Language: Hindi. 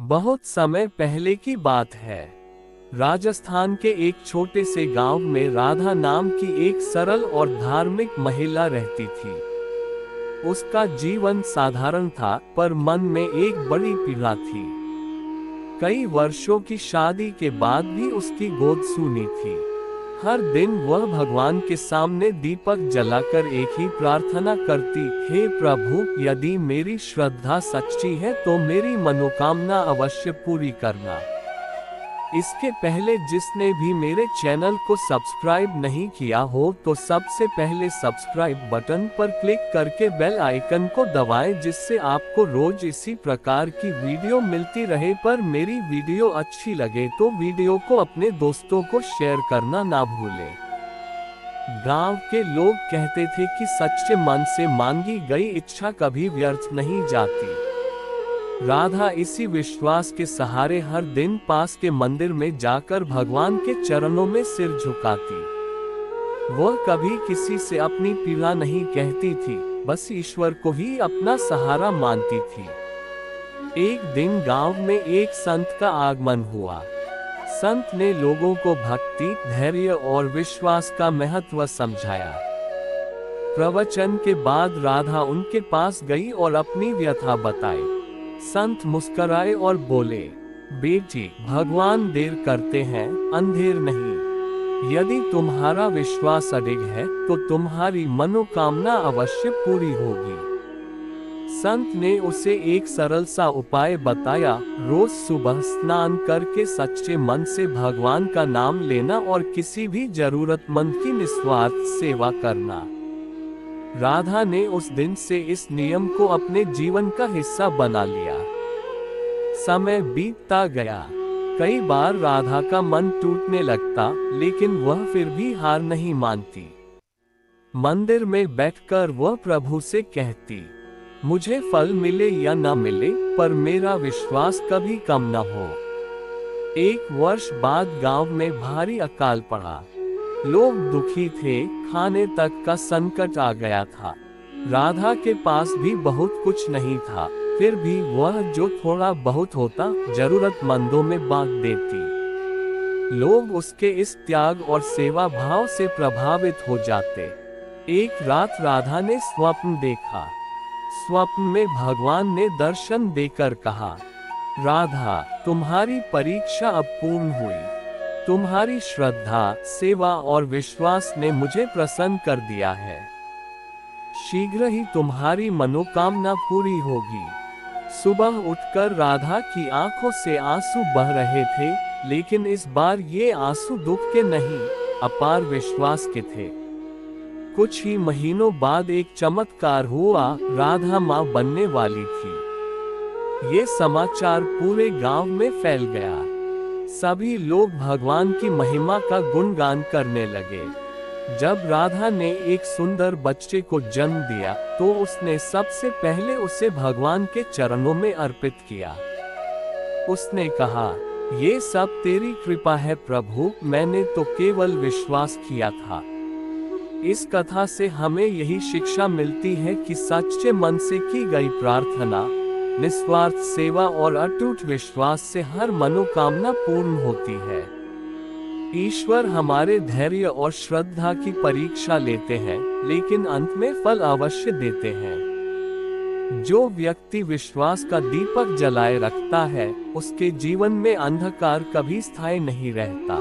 बहुत समय पहले की बात है। राजस्थान के एक छोटे से गांव में राधा नाम की एक सरल और धार्मिक महिला रहती थी। उसका जीवन साधारण था, पर मन में एक बड़ी पीड़ा थी। कई वर्षों की शादी के बाद भी उसकी गोद सूनी थी। हर दिन वह भगवान के सामने दीपक जलाकर एक ही प्रार्थना करती, हे प्रभु, यदि मेरी श्रद्धा सच्ची है तो मेरी मनोकामना अवश्य पूरी करना। इसके पहले जिसने भी मेरे चैनल को सब्सक्राइब नहीं किया हो तो सबसे पहले सब्सक्राइब बटन पर क्लिक करके बेल आइकन को दबाएं, जिससे आपको रोज इसी प्रकार की वीडियो मिलती रहे। पर मेरी वीडियो अच्छी लगे तो वीडियो को अपने दोस्तों को शेयर करना ना भूलें। गांव के लोग कहते थे कि सच्चे मन से मांगी गई इच्छा कभी व्यर्थ नहीं जाती। राधा इसी विश्वास के सहारे हर दिन पास के मंदिर में जाकर भगवान के चरणों में सिर झुकाती। वह कभी किसी से अपनी पीड़ा नहीं कहती थी, बस ईश्वर को ही अपना सहारा मानती थी। एक दिन गांव में एक संत का आगमन हुआ। संत ने लोगों को भक्ति, धैर्य और विश्वास का महत्व समझाया। प्रवचन के बाद राधा उनके पास गई और अपनी व्यथा बताई। संत मुस्कुराए और बोले, बेटी, भगवान देर करते हैं, अंधेर नहीं। यदि तुम्हारा विश्वास अडिग है तो तुम्हारी मनोकामना अवश्य पूरी होगी। संत ने उसे एक सरल सा उपाय बताया, रोज सुबह स्नान करके सच्चे मन से भगवान का नाम लेना और किसी भी जरूरतमंद की निस्वार्थ सेवा करना। राधा ने उस दिन से इस नियम को अपने जीवन का हिस्सा बना लिया। समय बीतता गया। कई बार राधा का मन टूटने लगता, लेकिन वह फिर भी हार नहीं मानती। मंदिर में बैठकर वह प्रभु से कहती, मुझे फल मिले या न मिले, पर मेरा विश्वास कभी कम न हो। एक वर्ष बाद गांव में भारी अकाल पड़ा। लोग दुखी थे, खाने तक का संकट आ गया था। राधा के पास भी बहुत कुछ नहीं था, फिर भी वह जो थोड़ा बहुत होता जरूरतमंदों में बांट देती। लोग उसके इस त्याग और सेवा भाव से प्रभावित हो जाते। एक रात राधा ने स्वप्न देखा। स्वप्न में भगवान ने दर्शन देकर कहा, राधा, तुम्हारी परीक्षा अब पूर्ण हुई। तुम्हारी श्रद्धा, सेवा और विश्वास ने मुझे प्रसन्न कर दिया है। शीघ्र ही तुम्हारी मनोकामना पूरी होगी। सुबह उठकर राधा की आंखों से आंसू बह रहे थे, लेकिन इस बार ये आंसू दुख के नहीं, अपार विश्वास के थे। कुछ ही महीनों बाद एक चमत्कार हुआ, राधा मां बनने वाली थी। ये समाचार पूरे गांव में फैल गया। सभी लोग भगवान की महिमा का गुणगान करने लगे। जब राधा ने एक सुंदर बच्चे को जन्म दिया तो उसने सबसे पहले उसे भगवान के चरणों में अर्पित किया। उसने कहा, ये सब तेरी कृपा है प्रभु, मैंने तो केवल विश्वास किया था। इस कथा से हमें यही शिक्षा मिलती है कि सच्चे मन से की गई प्रार्थना, निस्वार्थ सेवा और अटूट विश्वास से हर मनोकामना पूर्ण होती है। ईश्वर हमारे धैर्य और श्रद्धा की परीक्षा लेते हैं, लेकिन अंत में फल अवश्य देते हैं। जो व्यक्ति विश्वास का दीपक जलाए रखता है, उसके जीवन में अंधकार कभी स्थायी नहीं रहता।